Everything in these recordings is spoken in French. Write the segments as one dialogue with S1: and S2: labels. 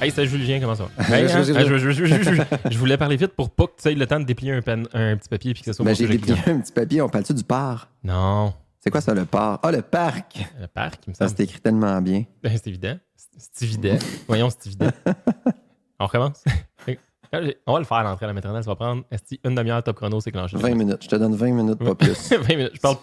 S1: Hey, c'est Julien, comment ça va? Hey, hein? Je voulais parler vite pour pas que tu aies le temps de déplier un petit papier puis que ça soit
S2: Ben,
S1: mon
S2: j'ai
S1: sujet
S2: déplié
S1: client.
S2: un petit papier. On parle-tu du parc?
S1: Non.
S2: C'est quoi ça, le parc? Ah, le parc!
S1: Le parc, il me
S2: Ça,
S1: semble.
S2: c'est écrit tellement bien.
S1: Ben, c'est évident. C'est évident. Voyons, c'est évident. On recommence? On va le faire à l'entrée à la maternelle. Ça va prendre une demi-heure top chrono, c'est clenché.
S2: 20 minutes. Je te donne 20 minutes, pas plus.
S1: 20 minutes. Je parle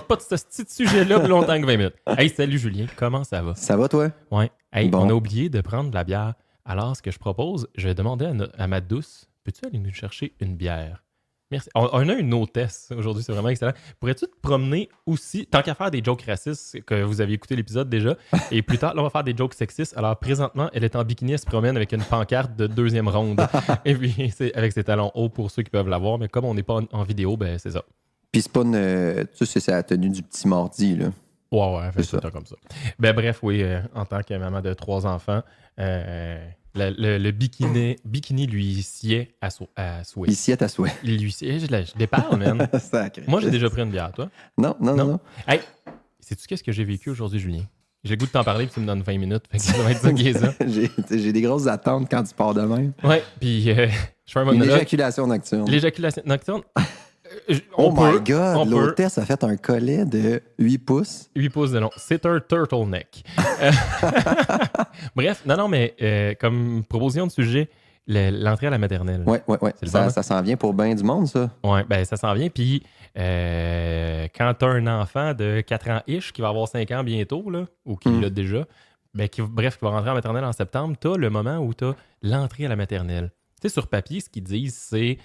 S1: pas de ce petit sujet-là plus longtemps que 20 minutes. Hey, salut Julien, comment ça va?
S2: Ça va, toi?
S1: Ouais. Hey,
S2: Bon.
S1: on a oublié de prendre de la bière. Alors, ce que je propose, je vais demander à ma douce, peux-tu aller nous chercher une bière? Merci. On a une hôtesse aujourd'hui, c'est vraiment excellent. Pourrais-tu te promener aussi, tant qu'à faire des jokes racistes, que vous aviez écouté l'épisode déjà, et plus tard, là, on va faire des jokes sexistes. Alors, présentement, elle est en bikini, elle se promène avec une pancarte de deuxième ronde. Et puis, c'est avec ses talons hauts pour ceux qui peuvent la voir, mais comme on n'est pas en vidéo, ben c'est ça.
S2: Puis c'est pas une. Tu sais, c'est la tenue du petit mardi, là.
S1: Ouais, fait
S2: C'est
S1: tout le temps comme ça. Ben bref, oui, en tant que maman de 3 enfants, le bikini lui sied à souhait.
S2: Ici, à ta souhait.
S1: Il lui sied. Je déparle, man.
S2: Sacré.
S1: Moi, j'ai déjà pris une bière, toi.
S2: Non.
S1: Hey, sais-tu qu'est-ce que j'ai vécu aujourd'hui, Julien? J'ai le goût de t'en parler, puis tu me donnes 20 minutes. Fait que ça va être ça qui est ça.
S2: J'ai des grosses attentes quand tu pars de même.
S1: Ouais, puis je fais un
S2: Une
S1: monologue.
S2: éjaculation nocturne.
S1: L'éjaculation nocturne.
S2: Oh
S1: on peut,
S2: my God!
S1: on peut.
S2: L'hôtesse a fait un collet de 8 pouces.
S1: 8 pouces de long. C'est un turtleneck. Bref, non, mais comme proposition de sujet, l'entrée à la maternelle.
S2: Ouais.
S1: C'est le fun, hein?
S2: Ça s'en vient pour bien du monde, ça.
S1: Ouais, ben ça s'en vient. Puis quand tu as un enfant de 4 ans-ish qui va avoir 5 ans bientôt, là, ou qui l'a déjà, ben, qui va rentrer en maternelle en septembre, tu as le moment où tu as l'entrée à la maternelle. Tu sais, sur papier, ce qu'ils disent, c'est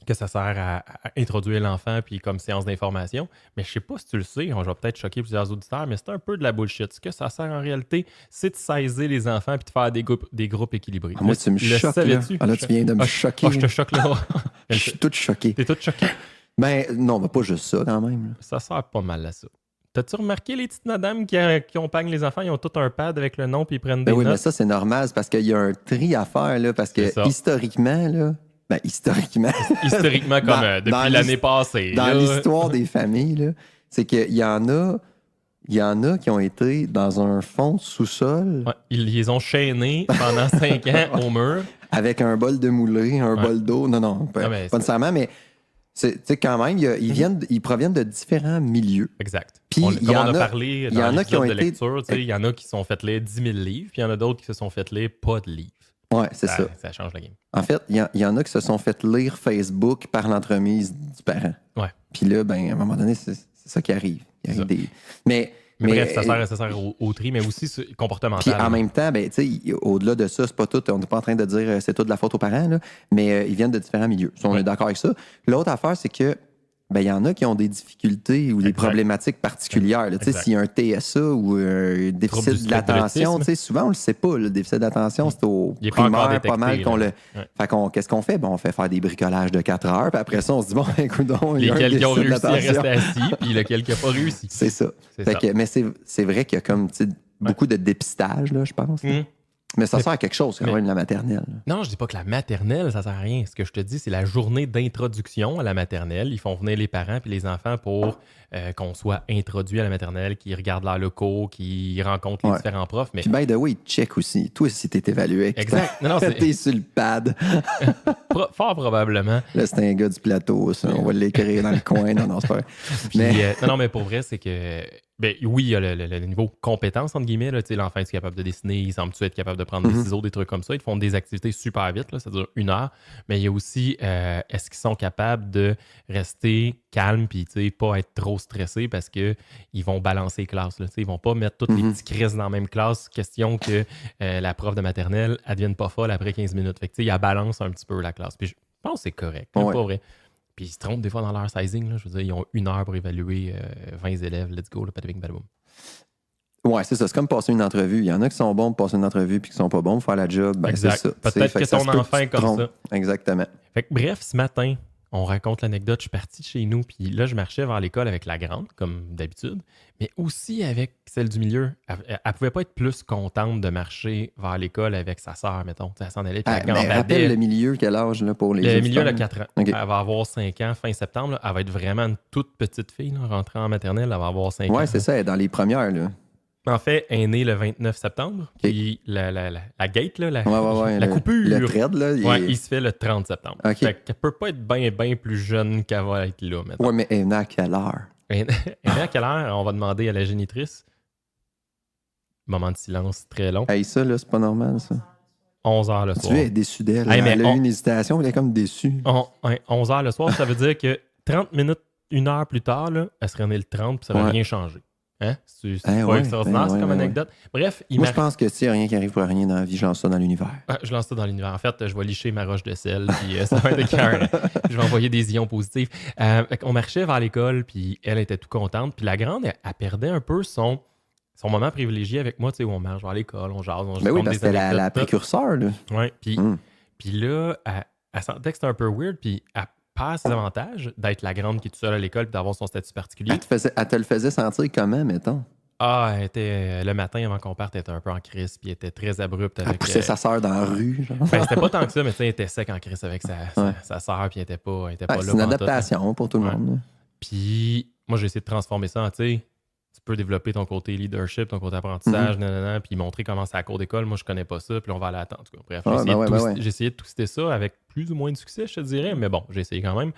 S1: que ça sert à introduire l'enfant puis comme séance d'information. Mais je sais pas si tu le sais, je vais peut-être choquer plusieurs auditeurs, mais c'est un peu de la bullshit. Ce que ça sert en réalité, c'est de saisir les enfants puis de faire des groupes équilibrés.
S2: Ah, moi, tu me choques, là. Ah, là, tu viens de me choquer.
S1: Je te choque, là.
S2: Je suis tout choqué.
S1: T'es tout choqué.
S2: Ben, non, mais pas juste ça, quand même. Là.
S1: Ça sert pas mal à ça. T'as-tu remarqué les petites madames qui accompagnent les enfants? Ils ont tout un pad avec le nom puis ils prennent des
S2: Ben oui,
S1: notes.
S2: mais ça, c'est normal. C'est parce qu'il y a un tri à faire, là. Parce que, historiquement, là... Ben, historiquement,
S1: comme depuis l'année passée.
S2: dans
S1: là.
S2: l'histoire des familles, là, c'est qu'il y en a qui ont été dans un fond de sous-sol
S1: Ouais, ils les ont chaînés pendant 5 ans au mur.
S2: avec un bol de moulé, un bol d'eau. Non, pas nécessairement, mais c'est quand même, ils proviennent de différents milieux.
S1: Exact.
S2: Puis,
S1: Comme on a parlé
S2: il y
S1: dans
S2: en a qui ont
S1: l'épisode de
S2: été...
S1: lecture, il y en a qui se sont fait lire 10 000 livres, puis il y en a d'autres qui se sont fait lire pas de livres.
S2: Ouais, c'est ça.
S1: Ça change la game.
S2: En fait, il y en a qui se sont fait lire Facebook par l'entremise du parent.
S1: Ouais.
S2: Puis là, ben, à un moment donné, c'est ça qui arrive. Il y a des...
S1: Mais bref, ça sert au tri, mais aussi comportemental.
S2: Puis en même temps, ben, au-delà de ça, c'est pas tout. On n'est pas en train de dire c'est tout de la faute aux parents, là, mais ils viennent de différents milieux. On est d'accord avec ça. L'autre affaire, c'est que ben, il y en a qui ont des difficultés ou des problématiques particulières. S'il y a un TSA ou un déficit de l'attention, souvent on le sait pas. Le déficit d'attention, c'est au primaire pas mal qu'on le. Fait qu'est-ce qu'on fait? Ben, on fait faire des bricolages de 4 heures, puis après ça, on se dit, bon, écoute,
S1: lesquels qui ont réussi à rester assis, puis lesquels qui n'ont pas réussi.
S2: C'est ça. Mais c'est vrai qu'il y a comme beaucoup de dépistage, là, je pense. Mais ça sert à quelque chose, quand même, la maternelle.
S1: Non, je dis pas que la maternelle, ça sert à rien. Ce que je te dis, c'est la journée d'introduction à la maternelle. Ils font venir les parents puis les enfants pour qu'on soit introduit à la maternelle, qu'ils regardent leurs locaux, qu'ils rencontrent les différents profs. Mais...
S2: Puis, by the way, check aussi. Toi, si t'es évalué.
S1: Exact. Non,
S2: t'es sur le pad.
S1: Fort probablement.
S2: Là, c'est un gars du plateau, ça. On va l'écrire dans le coin. Non, c'est pas vrai.
S1: Puis, non, mais pour vrai, c'est que... Ben, oui, il y a le niveau compétence, entre guillemets. Là, l'enfant est capable de dessiner, il semble-tu être capable de prendre des ciseaux, des trucs comme ça. Ils font des activités super vite, là, ça dure 1 heure. Mais il y a aussi, est-ce qu'ils sont capables de rester calmes et pas être trop stressés parce qu'ils vont balancer les classes. Là, ils vont pas mettre toutes les petits crises dans la même classe, question que la prof de maternelle ne devienne pas folle après 15 minutes. Fait que, elle balance un petit peu la classe. Puis je pense que c'est correct, pas vrai. Puis ils se trompent des fois dans leur sizing. Là. Je veux dire, ils ont 1 heure pour évaluer 20 élèves. Let's go, là, pataping, badaboum.
S2: Ouais, c'est ça. C'est comme passer une entrevue. Il y en a qui sont bons pour passer une entrevue puis qui sont pas bons pour faire la job. Ben,
S1: exact.
S2: C'est ça.
S1: Peut-être que ton enfant est comme ça.
S2: Exactement.
S1: Fait que, bref, ce matin, on raconte l'anecdote. Je suis parti de chez nous, puis là, je marchais vers l'école avec la grande, comme d'habitude, mais aussi avec celle du milieu. Elle pouvait pas être plus contente de marcher vers l'école avec sa sœur, mettons. Elle s'en allait, puis elle gambadait.
S2: Rappelle le milieu, quel âge là, pour les
S1: Le milieu, elle a 4 ans.
S2: Okay.
S1: Elle va avoir 5 ans fin septembre. Là. Elle va être vraiment une toute petite fille, là, rentrée en maternelle. Elle va avoir 5 ans.
S2: Ouais, c'est ça, elle est dans les premières. Là.
S1: En fait, elle est née le 29 septembre. Puis la gate, là,
S2: Ouais,
S1: la coupure,
S2: le thread, là,
S1: il se fait le 30 septembre.
S2: OK.
S1: Fait qu'elle peut pas être bien plus jeune qu'elle va être là, maintenant.
S2: Ouais, mais elle est née à quelle heure?
S1: Elle est née à quelle heure? On va demander à la génitrice. Moment de silence très long.
S2: Hey, ça, là, c'est pas normal, ça.
S1: 11h le
S2: Tu
S1: soir.
S2: es déçu d'elle.
S1: Hey, mais
S2: elle a eu une hésitation, elle est comme déçue.
S1: 11h le soir, ça veut dire que 30 minutes, 1 heure plus tard, là, elle serait née le 30 puis ça n'aurait rien changé. Hein? C'est pas extraordinaire, c'est comme anecdote. Bref,
S2: moi, je pense que s'il n'y a rien qui arrive pour rien dans la vie, je lance ça dans l'univers.
S1: Je lance ça dans l'univers. En fait, je vais licher ma roche de sel, puis ça va être écœurant. Je vais envoyer des ions positifs. On marchait vers l'école, puis elle était tout contente. Puis la grande, elle perdait un peu son moment privilégié avec moi, tu sais, où on marche vers l'école, on jase, on
S2: Mais oui, parce que c'était la précurseur, là.
S1: Oui, puis là, elle sentait que c'était un peu weird, puis elle perd ses avantages d'être la grande qui est toute seule à l'école et d'avoir son statut particulier.
S2: Elle te le faisait sentir comment, mettons?
S1: Elle était, le matin, avant qu'on parte, elle était un peu en crise, puis elle était très abrupte.
S2: Elle poussait sa sœur dans la rue, genre.
S1: C'était pas tant que ça, mais tu sais, elle était sec en crise avec sa sœur, puis elle était pas là.
S2: C'est une adaptation pour tout le monde.
S1: Puis moi, j'ai essayé de transformer ça en, tu sais, tu peux développer ton côté leadership, ton côté apprentissage, puis montrer comment c'est à la cour d'école. Moi, je connais pas ça, puis on va aller attendre. Bref, j'ai essayé de twister ça avec plus ou moins de succès, je te dirais, mais bon, j'ai essayé quand même.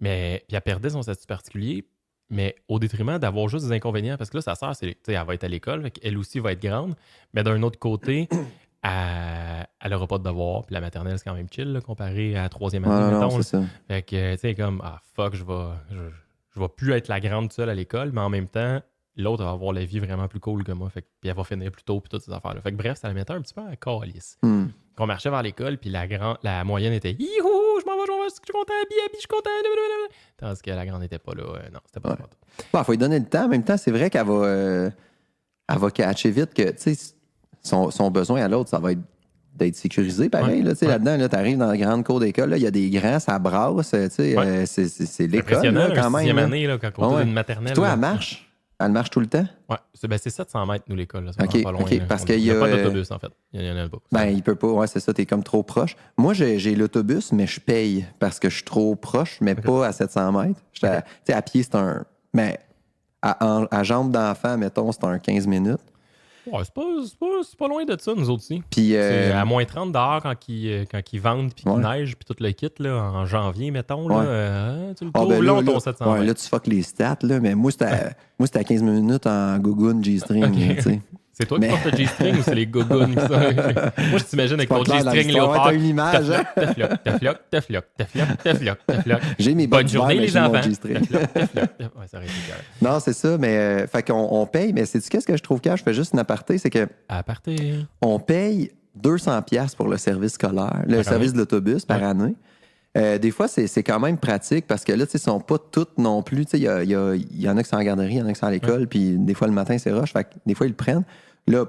S1: Mais puis elle perdait son statut particulier, mais au détriment d'avoir juste des inconvénients, parce que là, sa sœur, elle va être à l'école, elle aussi va être grande, mais d'un autre côté, elle n'aura pas de devoir, puis la maternelle, c'est quand même chill, là, comparé à la 3e année, mettons.
S2: C'est ça.
S1: Fait que, tu sais, comme, fuck, je vais plus être la grande seule à l'école, mais en même temps, l'autre va avoir la vie vraiment plus cool que moi. Fait que, puis elle va finir plus tôt, puis toutes ces affaires-là. Fait que bref, ça la mettait un petit peu à calice. Qu'on marchait vers l'école, puis la moyenne était Youhou, je m'en vais, je suis content, je suis content. Tandis que la grande n'était pas là. Non, c'était pas
S2: ça. Faut lui donner le temps. En même temps, c'est vrai qu'elle va catcher vite que, tu sais, son besoin à l'autre, ça va être d'être sécurisé, pareil. Là, là-dedans, tu arrives dans la grande cour d'école, il y a des grands, ça brasse, c'est l'école là, quand même.
S1: 6e année, là, quand on est une maternelle.
S2: Puis toi, elle marche tout le temps?
S1: Oui, c'est 700 mètres, nous, l'école. Là,
S2: OK,
S1: pas loin,
S2: parce
S1: qu'il
S2: n'y
S1: a pas d'autobus, en fait. Il y en a pas.
S2: Il peut pas, c'est ça, t'es comme trop proche. Moi, j'ai l'autobus, mais je paye parce que je suis trop proche, mais pas à 700 mètres. À pied, c'est un... Mais à jambes d'enfant, mettons, c'est un 15 minutes.
S1: Ouais, c'est pas loin de ça, nous autres aussi.
S2: Puis,
S1: c'est à moins 30 dehors quand ils vendent puis qu'il neige puis tout le kit là, en janvier, mettons. Là, tu le trouves long, ton 700 mètres.
S2: Là, tu fuck les stats, là, mais moi, c'était à 15 minutes en Gogun G-string.
S1: Okay. C'est toi qui portes le G-string ou c'est les Gogun? Moi, je t'imagine avec ton G-string léopard.
S2: T'as une image.
S1: T'as floc.
S2: J'ai mes
S1: bonne journée, les enfants.
S2: Ouais,
S1: ça aurait été carré.
S2: Non, c'est ça, mais fait qu'on paye, mais c'est-tu qu'est-ce que je trouve je fais juste une aparté, c'est que on paye 200$ pour le service scolaire, le service de l'autobus par année. Des fois, c'est quand même pratique parce que là, tu sais, ils sont pas toutes non plus. Tu sais, il y en a qui sont en garderie, il y en a qui sont à l'école, puis des fois, le matin, c'est rush. Fait que des fois, ils le prennent. Là,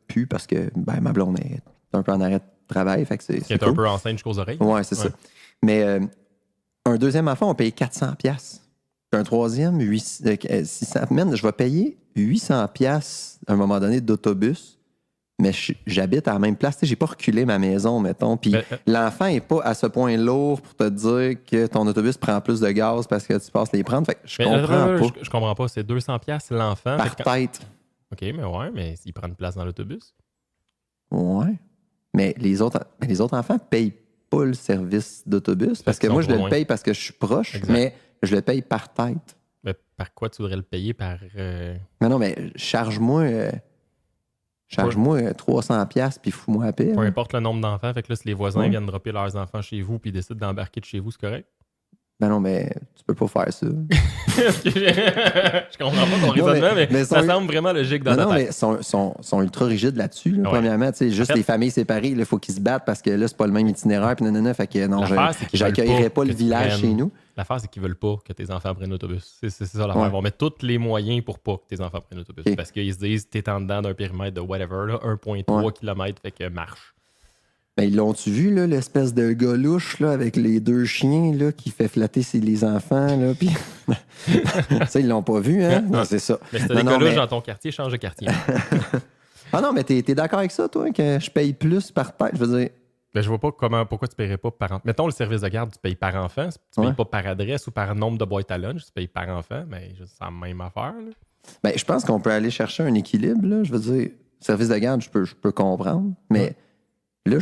S2: plus parce que ma blonde est un peu en arrêt de travail. Fait que c'est
S1: un peu enceinte jusqu'aux oreilles.
S2: Ouais, c'est ça. Mais un deuxième enfant, on paye 400$. Un troisième, 600$. Je vais payer 800$ à un moment donné d'autobus. Mais j'habite à la même place. Tu sais, j'ai pas reculé ma maison, mettons. Puis l'enfant est pas à ce point lourd pour te dire que ton autobus prend plus de gaz parce que tu passes les prendre. Fait que je comprends pas.
S1: Je comprends pas. C'est 200$ l'enfant.
S2: Par tête.
S1: OK, mais il prend une place dans l'autobus.
S2: Ouais. Mais les autres enfants payent pas le service d'autobus. Parce que moi, je le paye parce que je suis proche, mais je le paye par tête.
S1: Mais par quoi tu voudrais le payer?
S2: Mais non, mais charge-moi 300$ puis fous-moi la paix.
S1: Peu importe le nombre d'enfants. Fait que là, si les voisins viennent dropper leurs enfants chez vous puis décident d'embarquer de chez vous, c'est correct?
S2: Ben non, mais tu peux pas faire ça.
S1: Je comprends pas ton raisonnement, mais ça semble vraiment logique dans ta tête.
S2: Non, mais sont ultra rigides là-dessus. Là, premièrement, juste les familles séparées, il faut qu'ils se battent parce que là, c'est pas le même itinéraire. Puis fait que non, j'accueillerais pas le village chez nous.
S1: L'affaire, c'est qu'ils veulent pas que tes enfants prennent l'autobus. C'est ça l'affaire. Ils vont mettre tous les moyens pour pas que tes enfants prennent l'autobus. Parce qu'ils se disent, t'es en dedans d'un périmètre de whatever, là, 1,3 km, fait que marche.
S2: Ben, ils l'ont-tu vu, là, l'espèce de gars louche, là, avec les 2 chiens, là, qui fait flatter les enfants, là, puis... ça, ils l'ont pas vu, hein? Non, c'est ça.
S1: Mais si t'as des gars louches dans ton quartier, change de quartier.
S2: Ah non, mais t'es d'accord avec ça, toi, que je paye plus par tête? Je veux dire...
S1: Ben, je vois pas pourquoi tu paierais pas par enfant. Mettons, le service de garde, tu payes par enfant. Tu payes pas par adresse ou par nombre de boîtes à lunch. Tu payes par enfant, mais c'est la même affaire, là.
S2: Ben, je pense qu'on peut aller chercher un équilibre, là. Je veux dire, service de garde, je peux comprendre. Mais là,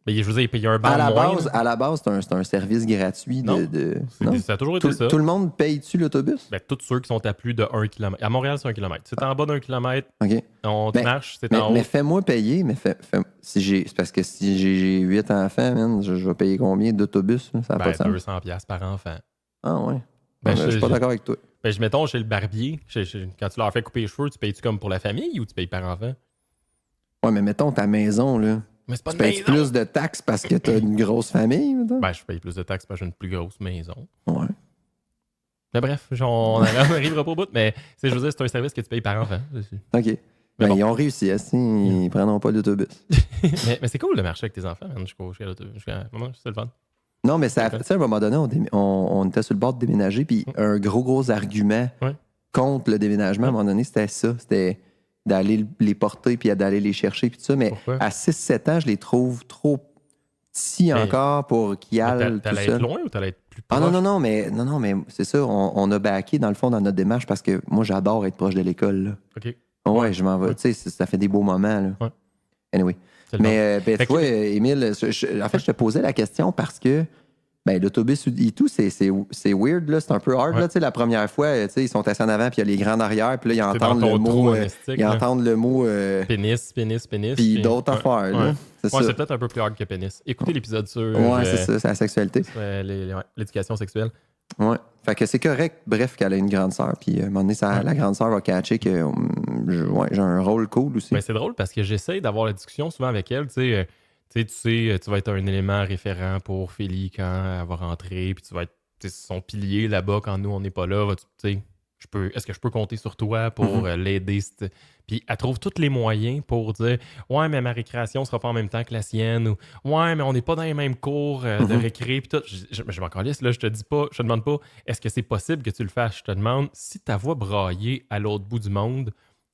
S1: Mais je veux dire, il paye un bar
S2: à la base, c'est un service gratuit
S1: Non.
S2: Non?
S1: Ça a toujours été ça.
S2: Tout le monde paye-tu l'autobus?
S1: Ben, tous ceux qui sont à plus de 1 km. À Montréal, c'est 1 km. Si t'es en bas d'1 km,
S2: OK.
S1: on
S2: Ben,
S1: marche, c'est en haut.
S2: Mais fais-moi payer, c'est parce que si j'ai 8 enfants, man, je vais payer combien d'autobus? Là? Ça n'a pas de sens.
S1: 200$ par enfant.
S2: Ah ouais.
S1: Ben,
S2: je suis pas d'accord avec toi.
S1: Ben, mettons, chez le barbier, quand tu leur fais couper les cheveux, tu payes-tu comme pour la famille ou tu payes par enfant?
S2: Ouais, mais mettons ta maison, là.
S1: Mais c'est pas
S2: Tu
S1: une
S2: payes
S1: maison.
S2: plus de taxes parce que t'as une grosse famille, mettons?
S1: Ben, je paye plus de taxes parce que j'ai une plus grosse maison.
S2: Ouais.
S1: Mais bref, on n'arrivera pas au bout, mais je veux dire, c'est un service que tu payes par enfant.
S2: OK. Ben, ils ont réussi, ils ne prendront pas d'autobus.
S1: mais c'est cool de marcher avec tes enfants, man, jusqu'à l'autobus. C'est le fun.
S2: Non, mais ça, tu sais, à un moment donné, on était sur le bord de déménager, puis un gros argument contre le déménagement, à un moment donné, c'était ça. C'était d'aller les porter, puis d'aller les chercher, puis tout ça. Mais
S1: Pourquoi?
S2: à 6-7 ans, je les trouve trop petits encore pour qu'ils aillent tout
S1: T'allais
S2: ça.
S1: être loin ou t'allais être plus proche?
S2: Ah non, mais c'est ça. On a backé, dans le fond, dans notre démarche, parce que moi, j'adore être proche de l'école. Là.
S1: OK.
S2: Ouais, je m'en vais. Tu sais, ça fait des beaux moments. Là.
S1: Ouais.
S2: Anyway. Mais, tu vois, Émile, en fait, je te posais la question parce que l'autobus et tout, c'est weird, là. C'est un peu hard, là. Tu sais, la première fois, tu sais, ils sont assis en avant, puis il y a les grands en arrière, puis là, ils entendent le mot.
S1: Pénis.
S2: Puis d'autres affaires, là.
S1: C'est peut-être un peu plus hard que pénis. Écoutez l'épisode sur.
S2: Ouais, c'est ça, c'est la sexualité.
S1: L'éducation sexuelle.
S2: Ouais. Fait que c'est correct, bref, qu'elle a une grande sœur. Puis à un moment donné, la grande sœur va catcher que j'ai un rôle cool aussi.
S1: Mais c'est drôle parce que j'essaie d'avoir la discussion souvent avec elle. Tu vas être un élément référent pour Philly quand elle va rentrer. Puis tu vas être son pilier là-bas quand nous, on n'est pas là. Est-ce que je peux compter sur toi pour l'aider? Puis elle trouve tous les moyens pour dire ouais, mais ma récréation sera pas en même temps que la sienne, ou ouais, mais on n'est pas dans les mêmes cours de récré. Puis tout. Je m'en calisse, là, je te demande pas est-ce que c'est possible que tu le fasses. Je te demande si ta voix brailler à l'autre bout du monde,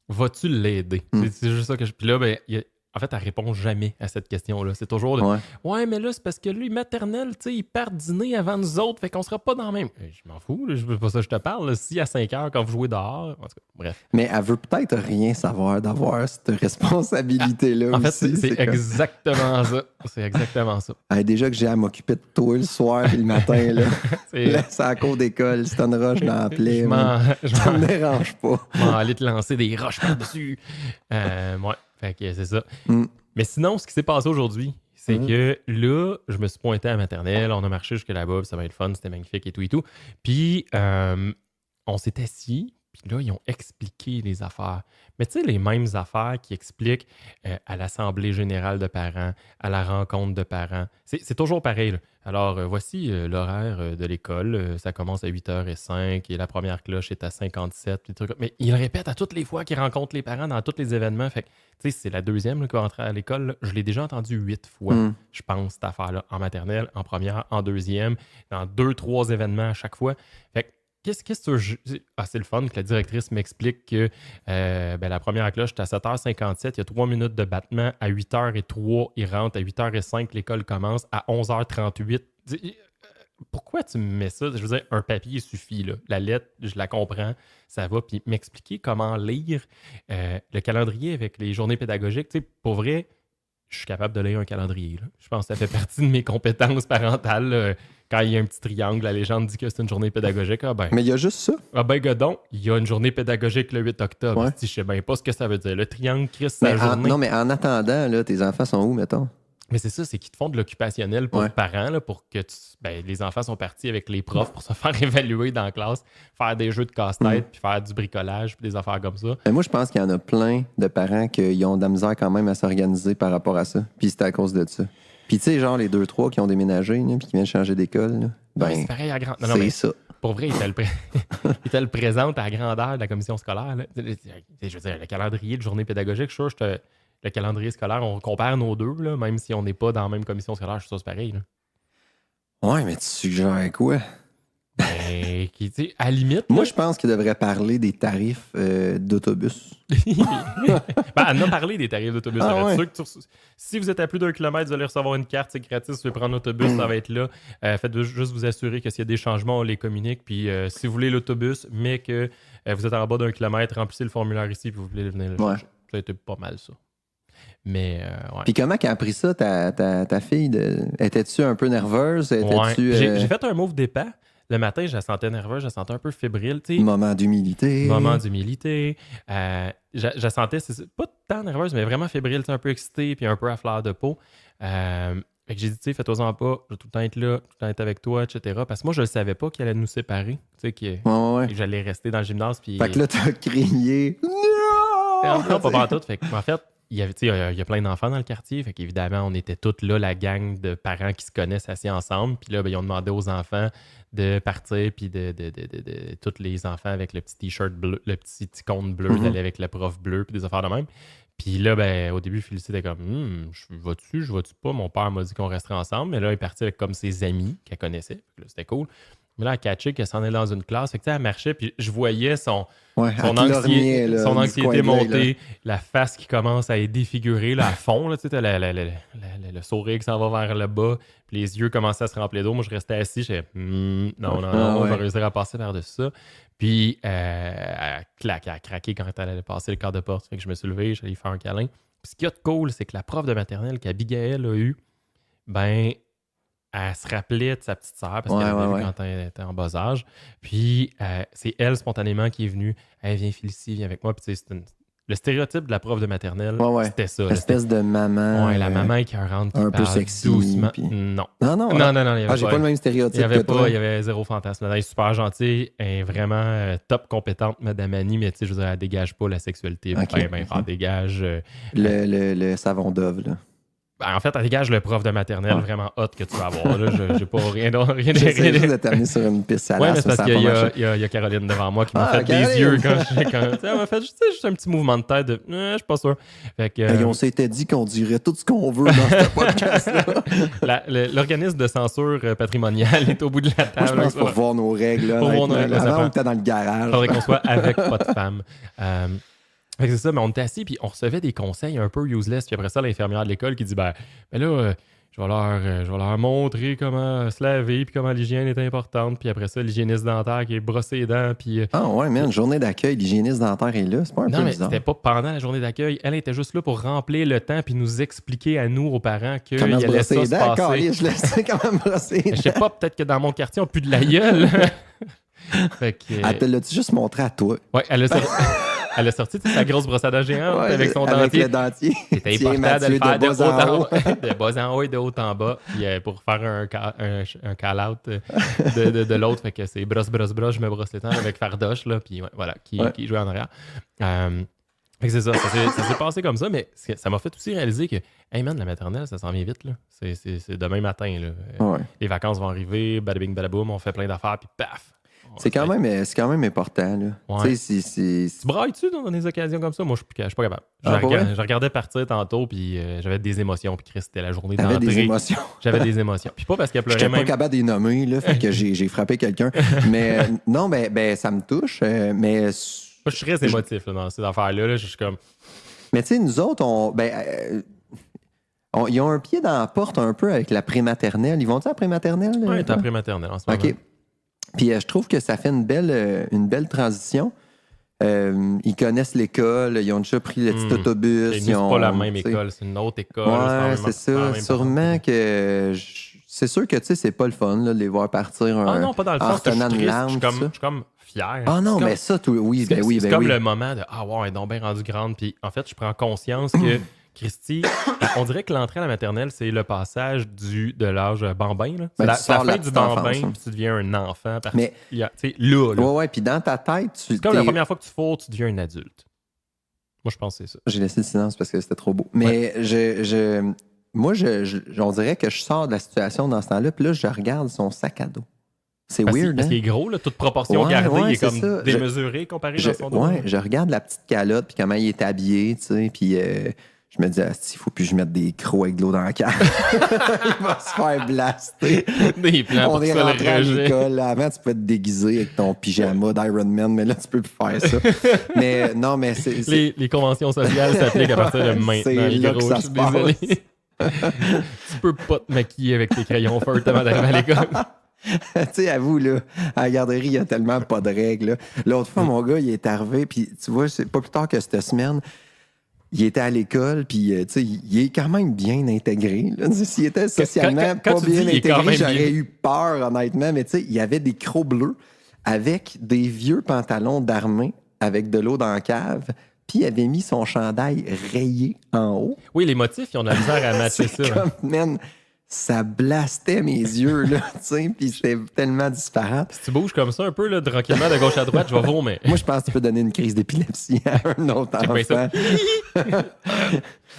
S1: vas-tu l'aider? C'est juste ça que je. Puis là, en fait, elle répond jamais à cette question-là. C'est toujours ouais, mais là, c'est parce que lui, maternelle, tu sais, il part dîner avant nous autres, fait qu'on sera pas dans le même. Je m'en fous, là, c'est pas ça que je te parle. Là. Si à 5 heures, quand vous jouez dehors, en tout cas, bref.
S2: Mais elle veut peut-être rien savoir d'avoir cette responsabilité-là.
S1: En fait,
S2: aussi,
S1: c'est exactement ça. C'est exactement ça.
S2: Déjà que j'ai à m'occuper de toi le soir et le matin, là. Là, c'est à la cour d'école, c'est une roche dans la plaie. Ça me dérange pas.
S1: Je vais aller te lancer des roches par-dessus. Ouais. Fait que c'est ça. Mais sinon, ce qui s'est passé aujourd'hui, c'est que là, je me suis pointé à la maternelle, on a marché jusque là-bas, puis ça va être fun, c'était magnifique et tout. Puis, on s'est assis, puis là, ils ont expliqué les affaires. Mais tu sais, les mêmes affaires qui expliquent à l'Assemblée générale de parents, à la rencontre de parents. C'est toujours pareil, là. Alors, voici l'horaire de l'école. Ça commence à 8h05 et la première cloche est à 57. Mais il le répète à toutes les fois qu'il rencontre les parents dans tous les événements. Fait que, tu sais, c'est la deuxième là, qui va entrer à l'école. Là. Je l'ai déjà entendu 8 fois, je pense, cette affaire-là, en maternelle, en première, en deuxième, dans 2-3 événements à chaque fois. Fait que, qu'est-ce que c'est le fun que la directrice m'explique que la première cloche est à 7h57, il y a 3 minutes de battement, à 8h03, il rentre, à 8h05, l'école commence, à 11h38. Pourquoi tu me mets ça? Je veux dire, un papier suffit. Là. La lettre, je la comprends, ça va. Puis m'expliquer comment lire le calendrier avec les journées pédagogiques. Tu sais, pour vrai, je suis capable de lire un calendrier. Là. Je pense que ça fait partie de mes compétences parentales. Là. Quand il y a un petit triangle, la légende dit que c'est une journée pédagogique. Ah ben,
S2: mais il y a juste ça.
S1: Ah ben, godon, il y a une journée pédagogique le 8 octobre.
S2: Ouais.
S1: Je sais bien pas ce que ça veut dire. Le triangle, Chris, sa journée.
S2: Non, mais en attendant, là, tes enfants sont où, mettons?
S1: Mais c'est ça, c'est qu'ils te font de l'occupationnel pour les parents, là, pour que les enfants sont partis avec les profs pour se faire évaluer dans la classe, faire des jeux de casse-tête, puis faire du bricolage, puis des affaires comme ça.
S2: Mais moi, je pense qu'il y en a plein de parents qui ont de la misère quand même à s'organiser par rapport à ça. Puis c'est à cause de ça. Puis tu sais, genre les 2-3 qui ont déménagé, là, puis qui viennent changer d'école, là,
S1: c'est pareil à grand.
S2: C'est ça.
S1: Pour vrai, il te le présente à la grandeur de la commission scolaire. Là. Je veux dire, le calendrier de journée pédagogique, je suis sûr, le calendrier scolaire, on compare nos deux, là, même si on n'est pas dans la même commission scolaire, je suis sûr c'est pareil. Là.
S2: Ouais, mais tu suggères quoi?
S1: Ben, qui, tu sais, à la limite.
S2: Moi,
S1: là,
S2: je pense qu'il devrait parler des tarifs d'autobus.
S1: ben, elle en a parlé des tarifs d'autobus.
S2: Ah,
S1: Ça va être
S2: ouais.
S1: sûr que si vous êtes à plus d'1 kilomètre, vous allez recevoir une carte, c'est gratis. Vous pouvez prendre l'autobus, ça va être là. Faites juste vous assurer que s'il y a des changements, on les communique. Puis si vous voulez l'autobus, mais que vous êtes en bas d'1 kilomètre, remplissez le formulaire ici, puis vous voulez venir le
S2: Ouais.
S1: chercher. Ça a été pas mal ça. Mais, ouais.
S2: Puis comment qu'elle a pris ça, ta fille? Étais-tu un peu nerveuse?
S1: Ouais.
S2: Étais-tu
S1: J'ai fait un move d'épais. Le matin, je la sentais nerveuse, je la sentais un peu fébrile. Tu sais,
S2: moment d'humilité?
S1: moment d'humilité. Je la sentais, pas tant nerveuse, mais vraiment fébrile, tu sais, un peu excitée, puis un peu à fleur de peau. Fait que j'ai dit, tu sais, fais-toi-en pas, je vais tout le temps être là, tout le temps être avec toi, etc. Parce que moi, je ne savais pas qu'elle allait nous séparer, tu sais,
S2: Ouais.
S1: que j'allais rester dans le gymnase. Puis...
S2: Fait que là, t'as crié.
S1: Non, pas partout. Fait que, en fait, il y a plein d'enfants dans le quartier. Fait qu'évidemment, on était tous là, la gang de parents qui se connaissent assis ensemble. Puis là, ben, ils ont demandé aux enfants de partir, puis de tous les enfants avec le petit t-shirt bleu, le petit icône bleu, d'aller avec le prof bleu, puis des affaires de même. Puis là, ben, au début, Félicité était comme je vais-tu pas? Mon père m'a dit qu'on resterait ensemble. Mais là, il est parti avec comme ses amis qu'elle connaissait. Là, c'était cool. Mais là, elle a catché qu'elle s'en est dans une classe. Fait que, elle marchait, puis je voyais son anxiété monter, la face qui commence à être défigurée là, à fond. Là, t'as le sourire qui s'en va vers le bas, puis les yeux commençaient à se remplir d'eau. Moi, je restais assis, je non, je vais réussir à passer par-dessus ça. Puis, elle a craqué quand elle allait passer le quart de porte. Fait que je me suis levé, j'allais lui faire un câlin. Puis, ce qu'il y a de cool, c'est que la prof de maternelle qu'Abigail a eu, ben, elle se rappelait de sa petite sœur parce qu'elle avait vu quand elle était en bas âge. Puis, c'est elle, spontanément, qui est venue. Elle vient, Félicie, viens avec moi. Puis, le stéréotype de la prof de maternelle, c'était ça.
S2: L'espèce de maman.
S1: Ouais, la maman écœurante qui
S2: un
S1: parle
S2: peu sexy,
S1: doucement.
S2: Puis...
S1: Non.
S2: Non. J'ai pas le même stéréotype.
S1: Il y avait zéro fantasme. Elle est super gentille. Elle est vraiment top compétente, Madame Annie, mais tu sais, je veux dire, elle dégage pas la sexualité. Elle dégage...
S2: le savon d'Ove, là.
S1: En fait, elle dégage le prof de maternelle vraiment hot que tu vas avoir. Là. J'ai pas rien d'autre.
S2: J'essaie juste de t'amener sur une piste salade.
S1: Ouais, mais c'est parce qu'il y a Caroline devant moi qui m'a fait des yeux quand elle m'a fait juste un petit mouvement de tête de je suis pas sûr. Fait que,
S2: on s'était dit qu'on dirait tout ce qu'on veut dans ce podcast-là.
S1: L'organisme de censure patrimoniale est au bout de la table.
S2: Moi, je pense qu'il faut voir nos règles. Avant, on était dans le garage.
S1: Il faudrait qu'on soit avec pas de femmes. Fait que c'est ça, mais on était assis puis on recevait des conseils un peu useless. Puis après ça, l'infirmière de l'école qui dit ben là, je vais leur montrer comment se laver puis comment l'hygiène est importante. Puis après ça, l'hygiéniste dentaire qui est brossé les dents. Puis,
S2: ah ouais, mais une journée d'accueil, l'hygiéniste dentaire est là. C'est pas un peu bizarre? Non, mais
S1: c'était pas pendant la journée d'accueil. Elle était juste là pour remplir le temps puis nous expliquer à nous, aux parents, qu'il allait ça se passer.
S2: Je le sais quand même brosser.
S1: Je sais pas, peut-être que dans mon quartier, on pue de la gueule. Fait que,
S2: elle te l'a-tu juste montré à toi?
S1: Ouais, elle a sorti sa grosse brosse à dents géante avec son dentier.
S2: Avec le dentier.
S1: C'était important de le faire de haut en haut. De bas en haut et de haut en bas. Puis pour faire un call-out de l'autre. Fait que c'est brosse, je me brosse les dents avec Fardoche, là. Puis voilà, qui jouait en arrière. Fait que c'est ça s'est passé comme ça. Mais ça m'a fait aussi réaliser que, hey man, la maternelle, ça s'en vient vite, là. C'est demain matin, là. Les vacances vont arriver, badabing, badaboum, on fait plein d'affaires, puis paf!
S2: C'est quand même important. Là.
S1: Ouais. Tu brailles-tu dans des occasions comme ça? Moi, je suis pas capable. Je regardais partir tantôt, puis j'avais des émotions. Puis Chris, c'était la journée d'entrée.
S2: T'avais des émotions.
S1: J'avais des émotions. Puis pas parce qu'elle pleurait.
S2: J'étais pas capable de les nommer, là, fait que j'ai frappé quelqu'un. Mais non, ben ça me touche. Mais
S1: moi, je suis très émotif là, dans ces affaires-là. Là. Je suis comme...
S2: Mais tu sais, nous autres, ils ont un pied dans la porte un peu avec la prématernelle. Ils vont-tu à la prématernelle?
S1: Oui, t'es à prématernelle en ce moment.
S2: OK. Puis je trouve que ça fait une belle transition. Ils connaissent l'école, ils ont déjà pris le petit autobus.
S1: C'est pas la même école, c'est une autre école.
S2: Ouais, c'est ça. Sûrement que... C'est sûr que, tu sais, c'est pas le fun, là, de les voir partir
S1: non, pas dans le sens que je suis comme fier.
S2: Ah non, mais ça, oui, ben oui.
S1: C'est comme le moment de « Ah, wow, elle est donc bien rendue grande. » Puis en fait, je prends conscience que Christy, on dirait que l'entrée à la maternelle, c'est le passage de l'âge bambin. Là. C'est la fin du bambin, puis tu deviens un enfant. Mais tu sais, là.
S2: Ouais, puis dans ta tête,
S1: c'est comme la première fois que tu fourres, tu deviens un adulte. Moi, je pense que c'est ça.
S2: J'ai laissé le silence parce que c'était trop beau. Mais moi, on dirait que je sors de la situation dans ce temps-là, puis là, je regarde son sac à dos. C'est weird,
S1: parce qu'il est gros, là, toute proportion gardée, il est comme démesuré comparé dans son dos.
S2: Ouais, je regarde la petite calotte, puis comment il est habillé, tu sais, puis... Je me disais, il faut plus que je mette des crocs avec de l'eau dans la cave. Il va se faire blaster.
S1: Des plans
S2: On
S1: pour
S2: est
S1: ça,
S2: rentré
S1: le
S2: à
S1: rejet.
S2: l'école. Avant, tu pouvais te déguiser avec ton pyjama d'Iron Man, mais là, tu peux plus faire ça. Mais non, mais c'est
S1: Les conventions sociales s'appliquent à partir de maintenant.
S2: c'est
S1: les
S2: là
S1: gros,
S2: que ça
S1: je
S2: se
S1: suis désolé. Tu peux pas te maquiller avec tes crayons feutres avant d'arriver à l'école.
S2: Tu sais, avoue, là, à la garderie, il y a tellement pas de règles. Là. L'autre fois, mon gars, il est arrivé, puis tu vois, c'est pas plus tard que cette semaine, il était à l'école, puis tu sais, il est quand même bien intégré. Là. S'il était socialement
S1: quand
S2: pas
S1: tu
S2: bien
S1: dis, il est quand
S2: intégré,
S1: même
S2: j'aurais
S1: bien.
S2: eu peur, honnêtement. Mais tu sais, il y avait des crocs bleus avec des vieux pantalons d'armée avec de l'eau dans la cave, puis il avait mis son chandail rayé en haut.
S1: Oui, les motifs, ils ont de la misère à matcher
S2: C'est
S1: ça.
S2: comme, man, ça blastait mes yeux, là, tu sais, puis c'était tellement disparate.
S1: Si tu bouges comme ça un peu, là, tranquillement, de gauche à droite, je vais vomir.
S2: Moi, je pense que tu peux donner une crise d'épilepsie à un autre
S1: Check bien ça.
S2: enfant.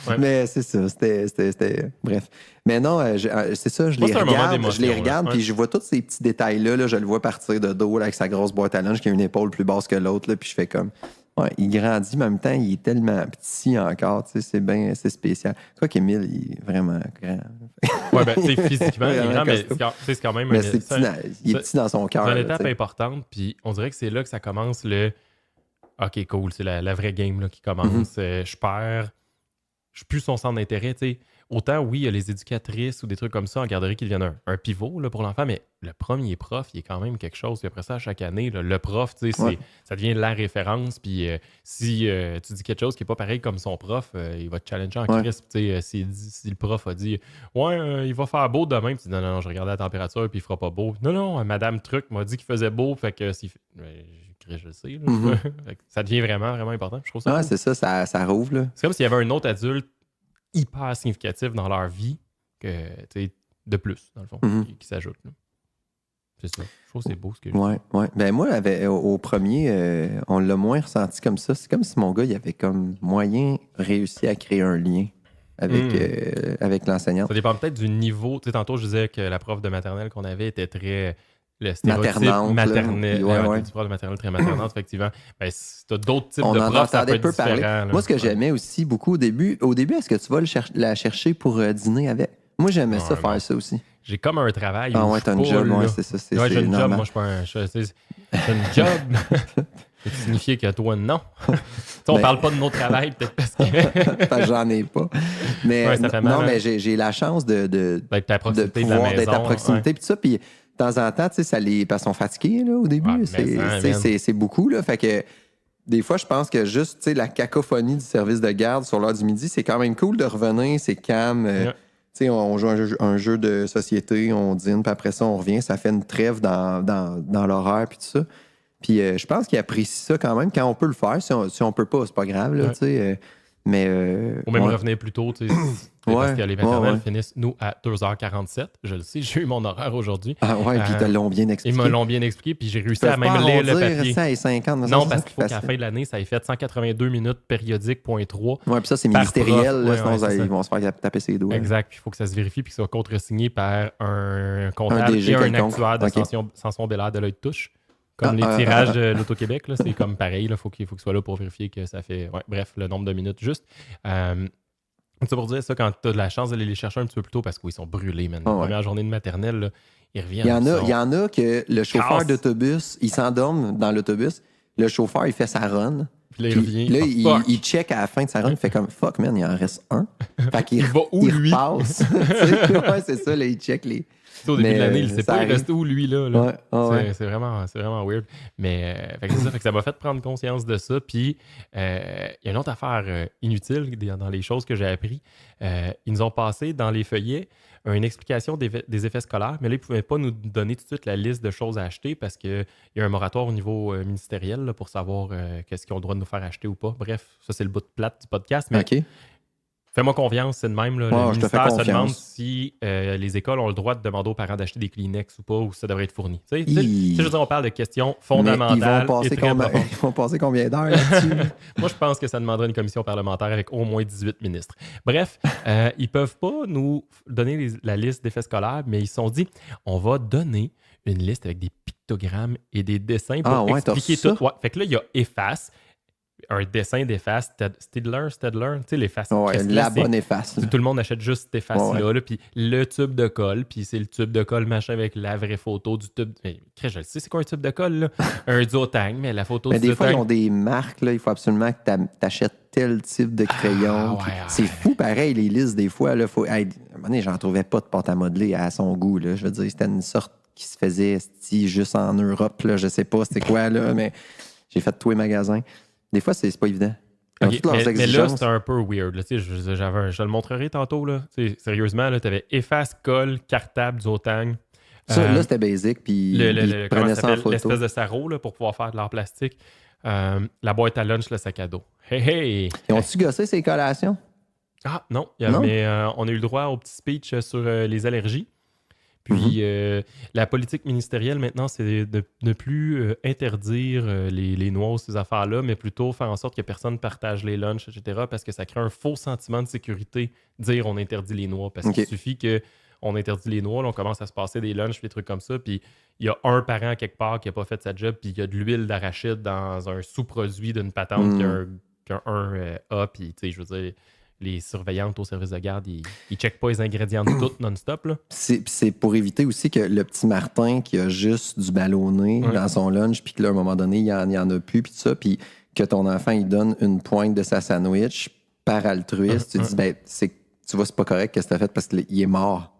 S1: Ouais.
S2: Mais c'est ça, c'était... Bref. Mais non, c'est ça, je
S1: Moi,
S2: les
S1: c'est un moment
S2: regarde,
S1: d'émotion, là.
S2: puis
S1: Ouais.
S2: je vois tous ces petits détails-là, là, je le vois partir de dos là, avec sa grosse boîte à lunch qui a une épaule plus basse que l'autre, là, puis je fais comme... Ouais, il grandit, mais en même temps, il est tellement petit encore, tu sais, c'est spécial. Quoi qu'Émile, il est vraiment grand.
S1: Ouais, ben, tu sais, physiquement, il est grand, mais
S2: Vraiment
S1: c'est quand même
S2: Mais
S1: un-
S2: c'est petit, il est petit dans son cœur.
S1: c'est une
S2: là,
S1: étape
S2: tu sais.
S1: importante, puis on dirait que c'est là que ça commence le OK, cool, c'est la vraie game là, qui commence. Je perds, je suis plus son centre d'intérêt, tu sais. Autant, oui, il y a les éducatrices ou des trucs comme ça en garderie qui deviennent un pivot là, pour l'enfant, mais le premier prof, il est quand même quelque chose. Puis après ça, à chaque année, là, le prof, tu sais,
S2: Ouais.
S1: ça devient la référence. Puis si tu dis quelque chose qui n'est pas pareil comme son prof, il va te challenger en
S2: Ouais.
S1: crisp. Tu sais, si le prof a dit Ouais, il va faire beau demain, puis tu dis non, je regardais la température, puis il fera pas beau. Non, Madame Truc m'a dit qu'il faisait beau, fait que s'il fait. Je le sais. Là. Fait que ça devient vraiment, vraiment important. Je trouve ça
S2: Ouais,
S1: cool.
S2: c'est ça rouvre, là.
S1: C'est comme s'il y avait un autre adulte hyper significatif dans leur vie que, tu sais, de plus, dans le fond, qui s'ajoute. Là. C'est ça. Je trouve que c'est beau ce que je dis.
S2: Ouais. Ben moi, au premier, on l'a moins ressenti comme ça. C'est comme si mon gars, il avait comme moyen réussi à créer un lien avec l'enseignante.
S1: Ça dépend peut-être du niveau. Tu sais, tantôt, je disais que la prof de maternelle qu'on avait était très... Le stéréotype
S2: Maternante, là.
S1: maternel.
S2: Ouais.
S1: Du prof de maternelle très maternante, effectivement. Ben, si t'as d'autres types
S2: On
S1: de
S2: en
S1: profs, ça peut
S2: entendait
S1: être
S2: peu
S1: différent.
S2: parler.
S1: Là.
S2: Moi, ce que
S1: Ouais.
S2: j'aimais aussi beaucoup au début, est-ce que tu vas la chercher pour dîner avec? Moi, j'aimais ça,
S1: Ouais,
S2: faire
S1: non.
S2: ça aussi.
S1: J'ai comme un travail.
S2: Ah
S1: où
S2: ouais,
S1: je
S2: t'as
S1: suis
S2: une
S1: pas,
S2: job,
S1: là.
S2: ouais, c'est ça. C'est
S1: Ouais, j'ai une job.
S2: normal.
S1: Moi, je suis pas un. J'ai une job. Ça signifie que toi, non. Tu sais, on
S2: Ben-
S1: parle pas de nos travail, peut-être parce que.
S2: Parce que j'en ai pas. Mais
S1: Ouais, ça fait mal,
S2: non,
S1: hein.
S2: mais j'ai la chance de
S1: D'être à proximité de la
S2: pouvoir
S1: maison.
S2: d'être à proximité puis tout ça. Puis de temps en temps, tu sais, ça les parce qu'ils sont fatigués là, au début.
S1: Ouais, mais ça,
S2: C'est beaucoup. Là, fait que des fois, je pense que juste tu sais, la cacophonie du service de garde sur l'heure du midi, c'est quand même cool de revenir, c'est calme.
S1: Ouais.
S2: Tu sais, on joue un jeu de société, on dîne, puis après ça, on revient. Ça fait une trêve dans l'horaire, puis tout ça. Puis je pense qu'ils apprécient ça quand même quand on peut le faire. Si on peut pas, c'est pas grave, là,
S1: Ouais.
S2: tu sais. Mais.
S1: Ou même
S2: ouais.
S1: revenir plus tôt, tu sais.
S2: Ouais,
S1: Parce que les maternelles
S2: ouais.
S1: finissent, nous, à 2h47. Je le sais, j'ai eu mon horaire aujourd'hui.
S2: Ah ouais, puis ils te l'ont bien
S1: Ils
S2: expliqué.
S1: me l'ont bien expliqué, puis j'ai réussi
S2: Ils
S1: à
S2: peuvent
S1: même
S2: pas
S1: lire le
S2: arrondir
S1: papier.
S2: 100 et 50. mais ça,
S1: Non,
S2: c'est
S1: parce
S2: plus
S1: qu'il faut qu'à la
S2: facile.
S1: fin de l'année, ça ait fait 182 minutes périodiques, point 3.
S2: Ouais, puis ça, c'est
S1: par
S2: ministériel,
S1: prof.
S2: là,
S1: Ouais,
S2: sinon
S1: ouais, c'est
S2: ils
S1: ça.
S2: vont se faire taper ses doigts.
S1: Exact. Puis il faut que ça se vérifie puis que ça soit contre-signé par un comptable
S2: DG
S1: et un
S2: quelconque.
S1: actuaire de
S2: Ok.
S1: Sanson Belair de l'œil de touche. Comme les
S2: Ah,
S1: tirages de l'Auto-Québec, là, c'est comme pareil. Il faut qu'il soit là pour vérifier que ça fait. Ouais, bref, le nombre de minutes juste. C'est pour dire ça, quand tu as de la chance d'aller les chercher un petit peu plus tôt parce qu'ils sont brûlés, man. La
S2: Ah ouais.
S1: première journée de maternelle, là, ils reviennent.
S2: Il y en a que le chauffeur
S1: Casse.
S2: d'autobus, il s'endorme dans l'autobus. Le chauffeur, il fait sa run.
S1: Puis là, il
S2: Puis
S1: revient.
S2: là,
S1: Oh, fuck.
S2: il check à la fin de sa run. Il fait comme fuck, man, il en reste un. Fait qu'il
S1: Il va où, lui?
S2: repasse. Tu sais, ouais, c'est ça, là, il check les.
S1: Tu sais, au début
S2: Mais,
S1: de l'année, il sait
S2: ça
S1: pas, il
S2: arrive.
S1: reste où, lui, là. là.
S2: Ouais, ah ouais.
S1: C'est vraiment weird. Mais fait que c'est ça, fait que ça m'a fait prendre conscience de ça. Puis, il y a une autre affaire inutile dans les choses que j'ai appris. Ils nous ont passé dans les feuillets une explication des effets scolaires, mais là, ils ne pouvaient pas nous donner tout de suite la liste de choses à acheter parce qu'il y a un moratoire au niveau ministériel là, pour savoir qu'est-ce qu'ils ont le droit de nous faire acheter ou pas. Bref, ça, c'est le bout de plate du podcast. Mais
S2: OK.
S1: fais-moi confiance, c'est de même. Là.
S2: Ouais,
S1: Le
S2: je te fais
S1: ministère se
S2: confiance.
S1: demande si les écoles ont le droit de demander aux parents d'acheter des Kleenex ou pas, ou si ça devrait être fourni. Tu sais, je veux dire, on parle de questions
S2: Mais
S1: fondamentales.
S2: ils vont
S1: et
S2: passer,
S1: très profondes.
S2: ils vont passer combien d'heures là-dessus?
S1: Moi, je pense que ça demanderait une commission parlementaire avec au moins 18 ministres. Bref, ils ne peuvent pas nous donner la liste d'effets scolaires, mais ils se sont dit, on va donner une liste avec des pictogrammes et des dessins pour
S2: Ah ouais, t'as
S1: expliquer
S2: reçu ça?
S1: tout. Ouais. Fait que là, il y a efface. un dessin d'efface, Stedler, tu sais, l'efface.
S2: Ouais, la bonne efface.
S1: Tout le monde achète juste cette efface-là, là, puis le tube de colle, puis c'est le tube de colle machin avec la vraie photo du tube. Mais je le sais, c'est quoi un tube de colle, là? Un duotang, mais la photo
S2: mais
S1: du
S2: des fois, ils
S1: duotang.
S2: ont des marques, là, il faut absolument que tu achètes tel type de crayon.
S1: ouais.
S2: C'est fou, pareil, les listes, des fois. Là, à un moment donné, j'en trouvais pas de pâte à modeler à son goût. Là. Je veux dire, c'était une sorte qui se faisait juste en Europe. Là, je sais pas c'était quoi, là, mais j'ai fait tous les magasins. Des fois, c'est pas évident.
S1: Okay, mais là, c'est un peu weird. Là, je le montrerai tantôt. Là. Sérieusement, tu avais efface, colle, cartable, duotang.
S2: Ça, là, c'était basic, puis il prenait ça en photo.
S1: L'espèce de sarrau là, pour pouvoir faire de l'art plastique. La boîte à lunch, le sac à dos. Hey!
S2: Ils ont-tu gossé ces collations?
S1: Ah, non.
S2: Non?
S1: Mais on a eu le droit au petit speech sur les allergies. Puis la politique ministérielle, maintenant, c'est de ne plus interdire les noix, ces affaires-là, mais plutôt faire en sorte que personne partage les lunchs, etc., parce que ça crée un faux sentiment de sécurité, dire on interdit les noix. Parce qu'il suffit qu'on interdit les noix, là, on commence à se passer des lunchs, des trucs comme ça, puis il y a un parent quelque part qui n'a pas fait sa job, puis il y a de l'huile d'arachide dans un sous-produit d'une patente qui a un A, puis tu sais, je veux dire... Les surveillantes au service de garde, ils checkent pas les ingrédients de tout non-stop. Là.
S2: C'est pour éviter aussi que le petit Martin qui a juste du ballonné dans son lunch, puis que là, à un moment donné, il y en a plus, puis tout ça, puis que ton enfant, il donne une pointe de sa sandwich par altruiste, tu te dis, ben, tu vois, c'est pas correct, qu'est-ce que t'as fait parce qu'il est mort.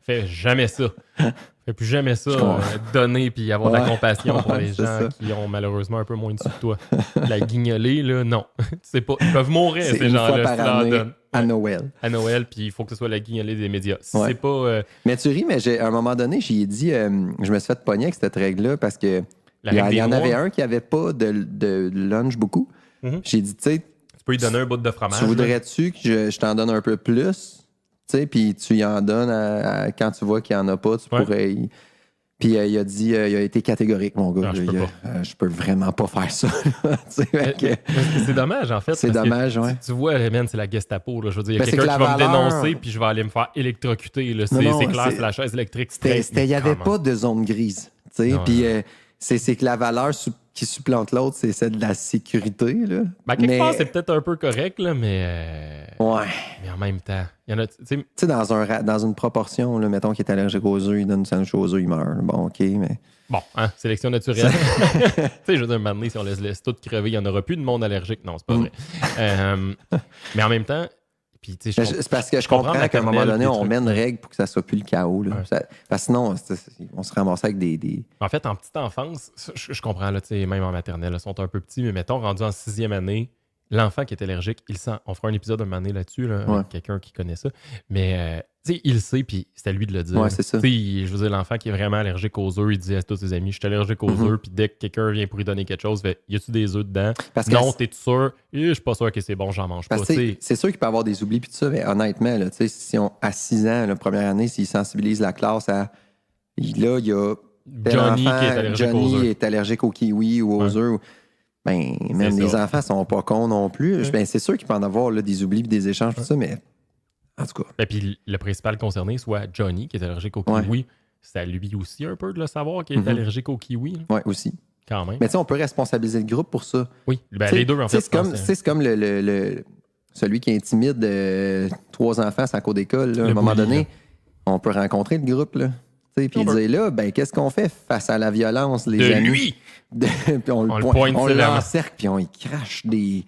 S1: Fais jamais ça. Fais plus jamais ça, donner puis avoir de la compassion pour les gens qui ont malheureusement un peu moins de sous que toi. La guignolée, là, non. C'est pas, ils peuvent mourir, ces
S2: une
S1: gens-là,
S2: fois
S1: si tu
S2: par
S1: leur
S2: année,
S1: donnes.
S2: à Noël.
S1: À Noël, puis il faut que ce soit la guignolée des médias. Si c'est pas...
S2: Mais tu ris, mais à un moment donné, j'y ai dit, je me suis fait pogner avec cette règle-là parce que il y en avait un qui avait pas de lunch beaucoup. J'ai dit, tu sais,
S1: tu peux lui donner un bout de fromage.
S2: Tu voudrais-tu que je t'en donne un peu plus? Tu sais, puis tu y en donnes quand tu vois qu'il n'y en a pas, tu pourrais... Puis il a dit, il a été catégorique, mon gars. Non, je peux vraiment pas faire ça.
S1: C'est dommage, en fait.
S2: C'est dommage, oui.
S1: Tu vois, man, c'est la Gestapo. Là. Je veux dire, il y a quelqu'un qui va me dénoncer, puis je vais aller me faire électrocuter. Là. C'est clair, c'est la chaise électrique.
S2: Il n'y avait pas de zone grise. Puis c'est que la valeur qui supplante l'autre, c'est celle de la sécurité. Là.
S1: Ben, quelque part, c'est peut-être un peu correct, là, mais...
S2: Ouais.
S1: Mais en même temps, il y en a... Tu
S2: sais, dans une proportion, là, mettons qu'il est allergique aux œufs, il donne une sandwich aux œufs, il meurt. Bon, OK, mais...
S1: Bon, hein, sélection naturelle. Tu sais, je veux dire, un moment donné, si on les laisse tous crever, il n'y en aura plus de monde allergique. Non, c'est pas vrai. Mais en même temps... Puis,
S2: c'est parce que je comprends qu'à un moment donné, on met une règle pour que ça soit plus le chaos. Là. Parce que sinon, on se ramassait avec des...
S1: En fait, en petite enfance, je comprends, là, même en maternelle, ils sont un peu petits, mais mettons, rendu en 6e année, l'enfant qui est allergique, il sent. On fera un épisode un moment donné là-dessus, là, avec quelqu'un qui connaît ça. Mais, tu sais, il le sait, puis c'est à lui de le dire.
S2: Ouais, c'est ça.
S1: Tu sais, je veux dire, l'enfant qui est vraiment allergique aux œufs, il dit à tous ses amis, je suis allergique aux œufs, puis dès que quelqu'un vient pour lui donner quelque chose, il fait, y a-tu des œufs dedans? Non, t'es sûr? Je suis pas sûr que c'est bon, j'en mange pas.
S2: C'est sûr qu'il peut y avoir des oublis, puis tout ça, mais honnêtement, là, si à 6 ans, la première année, s'ils sensibilisent la classe à. Là, il y a. Johnny est allergique au kiwi ou aux œufs. Ben, même les enfants sont pas cons non plus. Ben, c'est sûr qu'il peut en avoir là, des oublis et des échanges, tout ça, mais en tout cas.
S1: Et puis le principal concerné, soit Johnny, qui est allergique au kiwi, c'est à lui aussi un peu de le savoir qu'il est allergique au kiwi.
S2: Oui, aussi.
S1: Quand même.
S2: Mais tu sais, on peut responsabiliser le groupe pour ça.
S1: Oui, ben, les deux, en fait.
S2: C'est comme celui qui intimide 3 enfants à la cour d'école. À un moment donné, on peut rencontrer le groupe, là. Puis dire là, ben, qu'est-ce qu'on fait face à la violence, les amis?
S1: Lui!
S2: Puis on l'encercle, puis on y crache de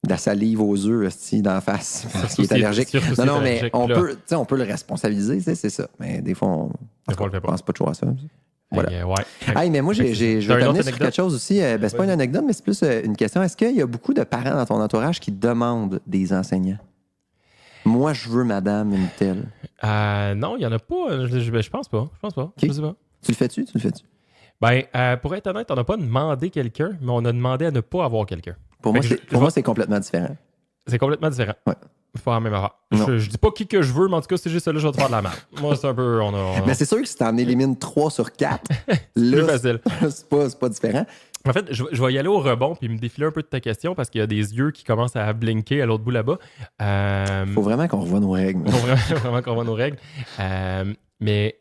S2: la salive aux œufs d'en face parce qu'il est allergique. Non, mais on peut le responsabiliser, c'est ça. Mais des fois, on ne pense pas toujours à ça. Voilà. Hey, mais moi, je vais t'amener sur quelque chose aussi. C'est pas une anecdote, mais c'est plus une question. Est-ce qu'il y a beaucoup de parents dans ton entourage qui demandent des enseignants? Moi, je veux madame une telle.
S1: Non, il n'y en a pas. Je pense pas.
S2: Okay.
S1: Je sais pas.
S2: Tu le fais-tu?
S1: Ben, pour être honnête, on n'a pas demandé quelqu'un, mais on a demandé à ne pas avoir quelqu'un.
S2: Pour moi, c'est complètement différent.
S1: C'est complètement différent.
S2: Ouais.
S1: C'est pas la même affaire. Je dis pas qui que je veux, mais en tout cas, c'est juste là, je vais te faire de la merde. Moi, c'est un peu...
S2: Mais c'est sûr que si t'en élimines 3 sur 4,
S1: c'est plus facile.
S2: c'est pas différent.
S1: En fait, je vais y aller au rebond puis me défiler un peu de ta question parce qu'il y a des yeux qui commencent à blinker à l'autre bout là-bas.
S2: Faut vraiment qu'on revoie nos règles.
S1: Faut vraiment qu'on revoie nos règles. Mais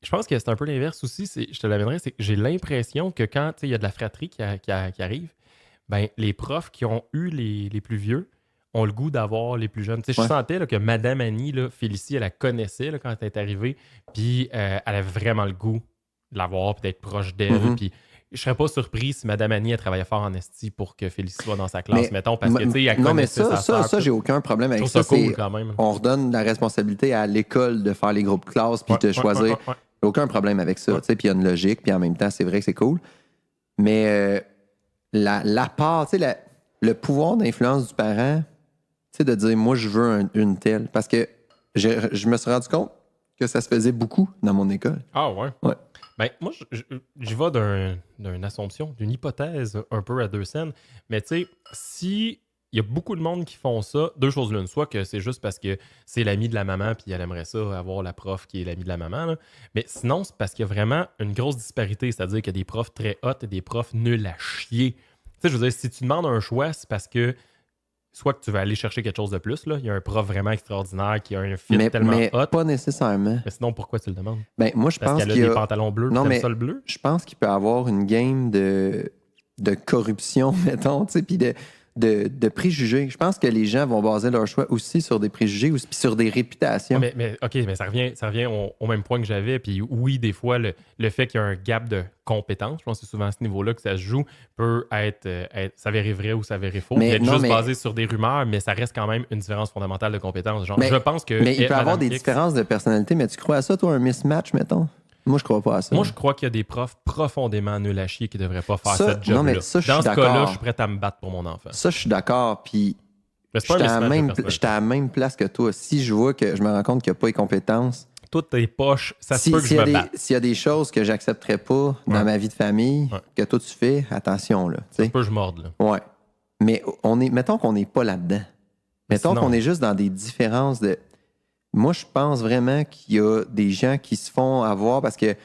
S1: je pense que c'est un peu l'inverse aussi. Je te l'amènerai, c'est que j'ai l'impression que quand il y a de la fratrie qui arrive, ben, les profs qui ont eu les plus vieux ont le goût d'avoir les plus jeunes. Tu sais, je
S2: Ouais.
S1: sentais là, que Madame Annie, là, Félicie, elle la connaissait là, quand elle est arrivée, puis elle avait vraiment le goût de l'avoir, puis d'être proche d'elle.
S2: Mhm.
S1: Puis je serais pas surpris si Madame Annie, elle travaillait fort en esti pour que Félicie soit dans sa classe,
S2: Mais-
S1: mettons, parce que, tu sais, elle
S2: non, mais
S1: connaissait sa
S2: ça,
S1: sœur,
S2: j'ai aucun problème
S1: je
S2: avec
S1: trouve ça
S2: ça.
S1: cool
S2: C'est-
S1: quand même.
S2: On redonne la responsabilité à l'école de faire les groupes classes puis de choisir.
S1: Ouais.
S2: J'ai aucun problème avec ça.
S1: Ouais.
S2: Tu sais, puis il y a une logique, puis en même temps, c'est vrai que c'est cool. Mais la part, tu sais, le pouvoir d'influence du parent, tu sais, de dire, moi, je veux une telle. Parce que je me suis rendu compte que ça se faisait beaucoup dans mon école.
S1: Ah ouais?
S2: Ouais.
S1: Ben, moi, j'y vais d'une assumption, d'une hypothèse un peu à deux scènes. Mais tu sais, si il y a beaucoup de monde qui font ça, deux choses l'une. Soit que c'est juste parce que c'est l'ami de la maman puis elle aimerait ça, avoir la prof qui est l'ami de la maman. Là. Mais sinon, c'est parce qu'il y a vraiment une grosse disparité. C'est-à-dire qu'il y a des profs très hot et des profs nuls à chier. Tu sais, je veux dire, si tu demandes un choix, c'est parce que soit que tu veux aller chercher quelque chose de plus. Là. Il y a un prof vraiment extraordinaire qui a un fit tellement
S2: Mais
S1: hot.
S2: pas nécessairement.
S1: Mais sinon, pourquoi tu le demandes?
S2: Ben, moi, je
S1: Parce
S2: pense
S1: qu'elle a
S2: qu'il y
S1: des
S2: a...
S1: pantalons bleus,
S2: Non,
S1: t'aimes
S2: mais
S1: ça le bleu?
S2: je pense qu'il peut y avoir une game de corruption, mettons, tu sais, puis de préjugés. Je pense que les gens vont baser leur choix aussi sur des préjugés ou puis sur des réputations.
S1: OK, mais ça revient au même point que j'avais. Puis oui, des fois, le fait qu'il y a un gap de compétences, je pense que c'est souvent à ce niveau-là que ça se joue, peut être s'avérer vrai ou s'avérer faux.
S2: Mais
S1: Puis être
S2: non,
S1: juste
S2: mais-
S1: basé sur des rumeurs, mais ça reste quand même une différence fondamentale de compétences. Genre,
S2: Mais-
S1: je pense que...
S2: Mais il peut y avoir
S1: Madame
S2: des
S1: X,
S2: différences de personnalité, mais tu crois à ça, toi, un mismatch, mettons? Moi, je crois pas à ça.
S1: Moi, je crois qu'il y a des profs profondément nuls à chier qui ne devraient pas faire
S2: Ça,
S1: cette job-là.
S2: non, mais ça, je
S1: Dans
S2: suis
S1: ce cas-là,
S2: d'accord.
S1: je suis prêt à me battre pour mon enfant.
S2: Ça, je suis d'accord, puis
S1: Mais c'est pas un
S2: j'étais à,
S1: mismatch de
S2: même,
S1: personnalité.
S2: j'étais à la même place que toi. Si je vois que je me rends compte qu'il n'y a pas les compétences,
S1: Toutes tes poches, ça se
S2: si-
S1: peut que je
S2: s'il y a
S1: me batte.
S2: s'il y a des choses que j'accepterais pas dans
S1: Ouais.
S2: ma vie de famille,
S1: Ouais.
S2: que toi, tu fais, attention, là. tu
S1: Ça
S2: sais.
S1: se peut que je morde, là.
S2: Ouais. Mais mettons qu'on n'est pas là-dedans. Mettons
S1: sinon-
S2: qu'on est juste dans des différences de. Moi, je pense vraiment qu'il y a des gens qui se font avoir parce que,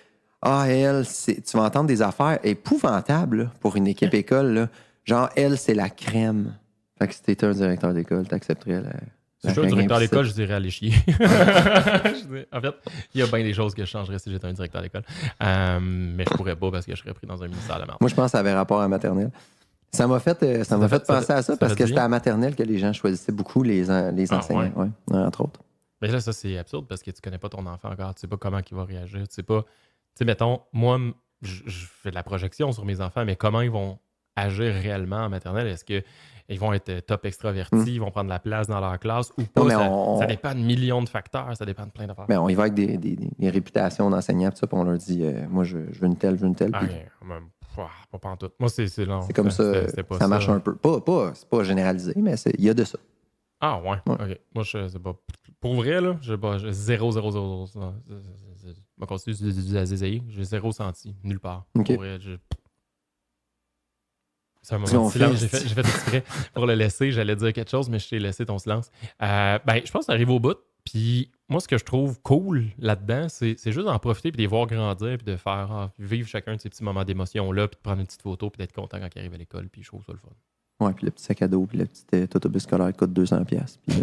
S2: elle, tu vas entendre des affaires épouvantables là, pour une équipe école. Là. Genre, elle, c'est la crème. Fait que si t'étais un directeur d'école, t'accepterais la.
S1: Si je suis un directeur d'école, je dirais aller chier. En fait, il y a bien des choses que je changerais si j'étais un directeur d'école. Mais je pourrais pas parce que je serais pris dans un ministère de la merde.
S2: Moi, je pense que ça avait rapport à maternelle. Ça m'a fait penser à ça parce que c'était à maternelle que les gens choisissaient beaucoup les enseignants. Ouais, entre autres.
S1: Mais là, ça, c'est absurde parce que tu connais pas ton enfant encore. Tu sais pas comment il va réagir. Tu sais pas. Tu sais, mettons, moi, je fais de la projection sur mes enfants, mais comment ils vont agir réellement en maternelle? Est-ce qu'ils vont être top extravertis, ils vont prendre la place dans leur classe ou pas?
S2: Non, mais
S1: ça dépend de millions de facteurs, ça dépend de plein d'affaires.
S2: Mais on y va avec des réputations d'enseignants, tout ça, puis on leur dit moi, je veux une telle,
S1: Ah,
S2: puis
S1: même, pas pantoute. Moi, c'est long.
S2: c'est comme ça,
S1: c'était pas
S2: ça marche un peu. C'est pas généralisé, mais il y a de ça.
S1: Ah, ouais. OK. Moi, je sais pas. Pour vrai, là, j'ai 0. Ma constitution du zézaï, j'ai 0 senti, nulle part.
S2: OK.
S1: Pour vrai, c'est un
S2: Qu'est-ce
S1: moment
S2: qu'on
S1: de silence.
S2: fait?
S1: J'ai fait exprès pour le laisser. J'allais dire quelque chose, mais je t'ai laissé ton silence. Ben, je pense que ça arrive au bout. Puis moi, ce que je trouve cool là-dedans, c'est juste d'en profiter puis de les voir grandir puis de faire vivre chacun de ces petits moments d'émotion-là puis de prendre une petite photo puis d'être content quand ils arrivent à l'école. Puis je trouve ça le fun.
S2: Ouais, puis le petit sac à dos, puis le petit autobus scolaire coûte 200$. Puis,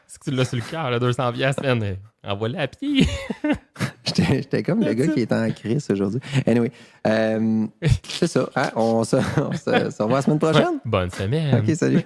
S1: Est-ce que tu l'as sur le cœur, là, 200$, man? Envoie-le à pied.
S2: j'étais comme le gars qui est en crise aujourd'hui. Anyway, c'est ça. Hein? On se revoit la semaine prochaine?
S1: Bonne semaine.
S2: OK, salut.